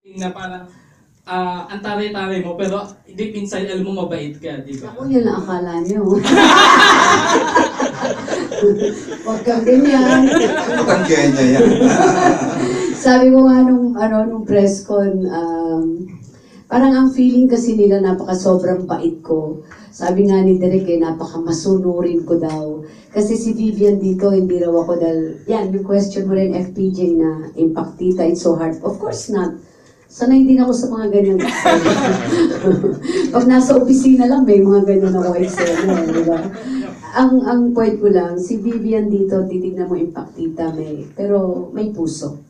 Na parang ang taray-taray mo pero deep inside alam mo mabait ka, di ba? Ako yun ang akala niyo. Huwag kang ganyan. Ang Kenya yan. Sabi ko nga nung press con, parang ang feeling kasi nila napaka-sobrang bait ko. Sabi nga ni Derek napaka-masunurin ko daw. Kasi si Vivian dito, hindi raw ako dahil, yan, yung question mo rin, FPJ na, impact tita, it's so hard. Of course not. Sanay din ako sa mga ganyan. Pag nasa opisina lang, may mga ganyan ako eksena, di ba? Ang point ko lang, si Vivian dito, titignan mo impact tita, pero may puso.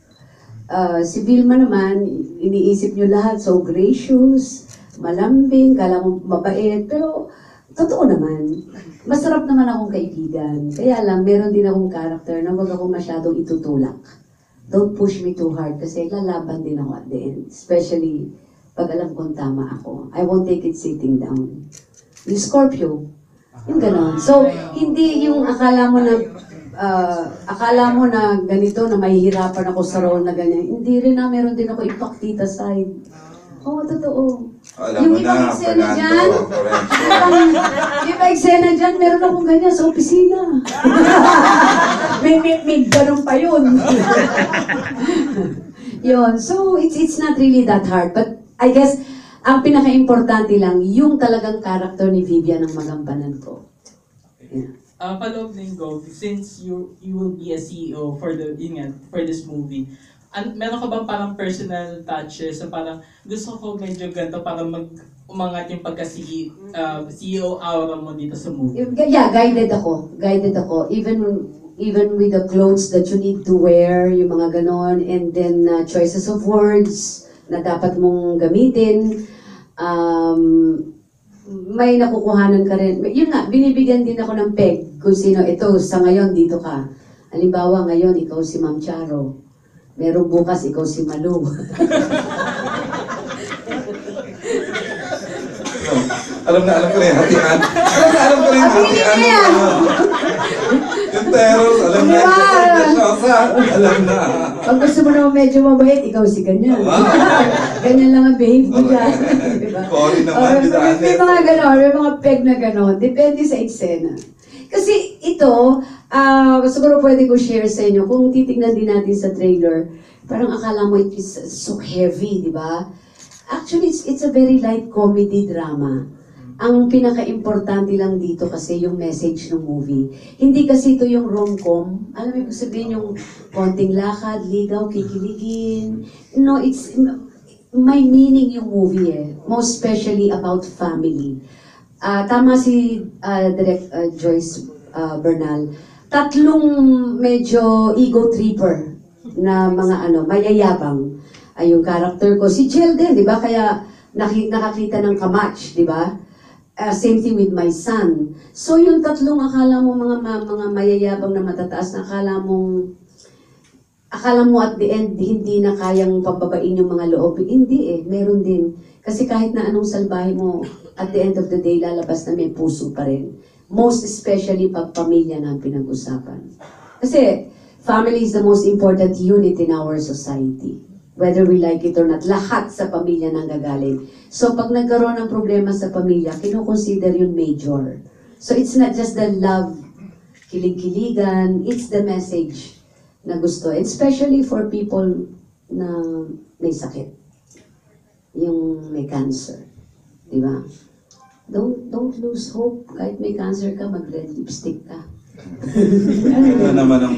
Si Vilma naman, iniisip nyo lahat, so gracious, malambing, kala mo mabait, pero totoo naman. Masarap naman akong kaibigan. Kaya lang, meron din akong character na wag akong masyadong itutulak. Don't push me too hard kasi lalaban din ako at the end. Especially pag alam kong tama ako. I won't take it sitting down. Yung Scorpio, yung ganon. So, hindi yung akala mo na ganito, na mahihirapan ako sa role na ganyan. Hindi rin na, meron din ako impaktita side. Oo, totoo. Alam mo na, Fernando, Yung eksena dyan, meron akong ganyan sa opisina. may ganun pa yun. Yun. So, it's not really that hard. But I guess, ang pinaka-importante lang, yung talagang character ni Vivian ang magampanan ko. Yeah. Paloob din ko, since you will be a CEO for this movie, meron ka bang parang personal touches sa parang gusto ko medyo ganito para umangat yung pagka-CEO aura mo dito sa movie? Yeah, guided ako. Even with the clothes that you need to wear, yung mga ganon, and then choices of words na dapat mong gamitin. May nakukuhanan ka rin. Yun nga, binibigyan din ako ng peg kung sino ito, sa ngayon dito ka. Halimbawa ngayon, ikaw si Ma'am Charo. Merong bukas, ikaw si Malu. alam ko na yung hatian. Alam ko na yung hatian. Yung terror, alam na yung alam na. Pag gusto mo naman medyo mabait, ikaw si ganyan. Ganyan lang ang behave mo dyan. Diba? Sorry naman, may mga ganon, may mga peg na ganon. Depende sa eksena. Kasi ito, siguro pwede ko share sa inyo, kung titignan din natin sa trailer, parang akala mo it is so heavy, di ba? Actually, it's a very light comedy drama. Ang pinaka-importante lang dito kasi yung message ng movie. Hindi kasi ito yung rom-com. Alam mo, sabihin yung konting lakad, ligaw, kikiligin. No, it's may meaning yung movie eh. Most especially about family. Tama si Joyce Bernal. Tatlong medyo ego tripper na mga mayayabang. Ay yung character ko. Si Jill din, di ba? Kaya nakakita ng kamatch, di ba? Same thing with my son. So yung tatlong akala mo mga mayayabang na matataas na akala mo at the end hindi na kayang pababain yung mga loob. Hindi eh, meron din. Kasi kahit na anong salbahe mo, at the end of the day, lalabas na may puso pa rin. Most especially pag pamilya na ang pinag-usapan. Kasi family is the most important unit in our society. Whether we like it or not, lahat sa pamilya nang gagaling. So pag nagkaroon ng problema sa pamilya, kinukonsider yun major. So it's not just the love, kilig-kiligan, it's the message na gusto. Especially for people na may sakit. Yung may cancer. Di ba? Don't lose hope. Kahit may cancer ka, mag-red lipstick ka. Ano naman ang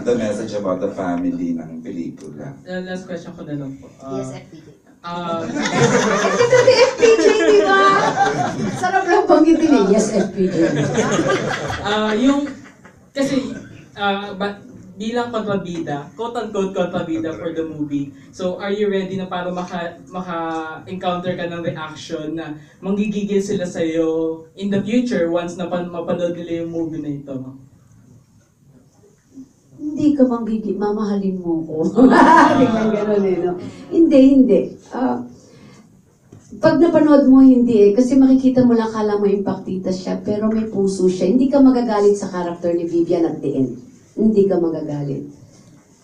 the message about the family ng pelikula? Last question ko na lang po. Yes, FPJ. Ito si FPJ, di ba? Sarap lang banggitin eh. Yes, FPJ. Kasi bilang kontrabida, quote-unquote kontrabida for the movie. So, are you ready na para maka-encounter ka ng reaction na manggigigil sila sa'yo in the future once na mapanood nila yung movie na ito? Hindi ka mamahalin mo ko. Biglang gano'n eh, no? Hindi. Pag napanood mo, hindi eh. Kasi makikita mo lang, kala mo impaktita siya, pero may puso siya. Hindi ka magagalit sa character ni Vivian at the end. Hindi ka magagalit.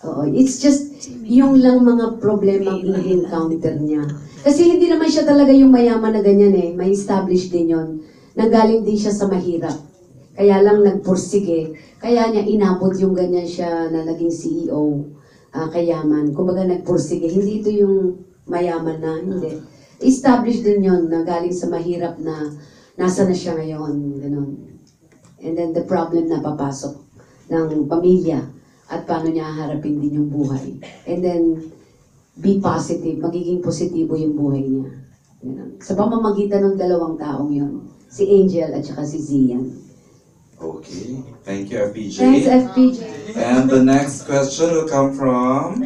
Oo, it's just, yung lang mga problema ang i-encounter niya. Kasi hindi naman siya talaga yung mayaman na ganyan eh. May established din yun. Nanggaling din siya sa mahirap. Kaya lang nagpursige. Kaya niya inabot yung ganyan siya na naging CEO, kayaman. Kumbaga nagpursige. Hindi ito yung mayaman na, hindi. Established din yun na galing sa mahirap na nasa na siya ngayon. Ganun. And then the problem na papasok ng pamilya at paano niya haharapin din yung buhay. And then, be positive. Magiging positibo yung buhay niya. Ganun. Sa pamamagitan ng dalawang taong yun. Si Angel at saka si Zian. Okay. Thank you, FPJ. Thanks, FPJ. And the next question will come from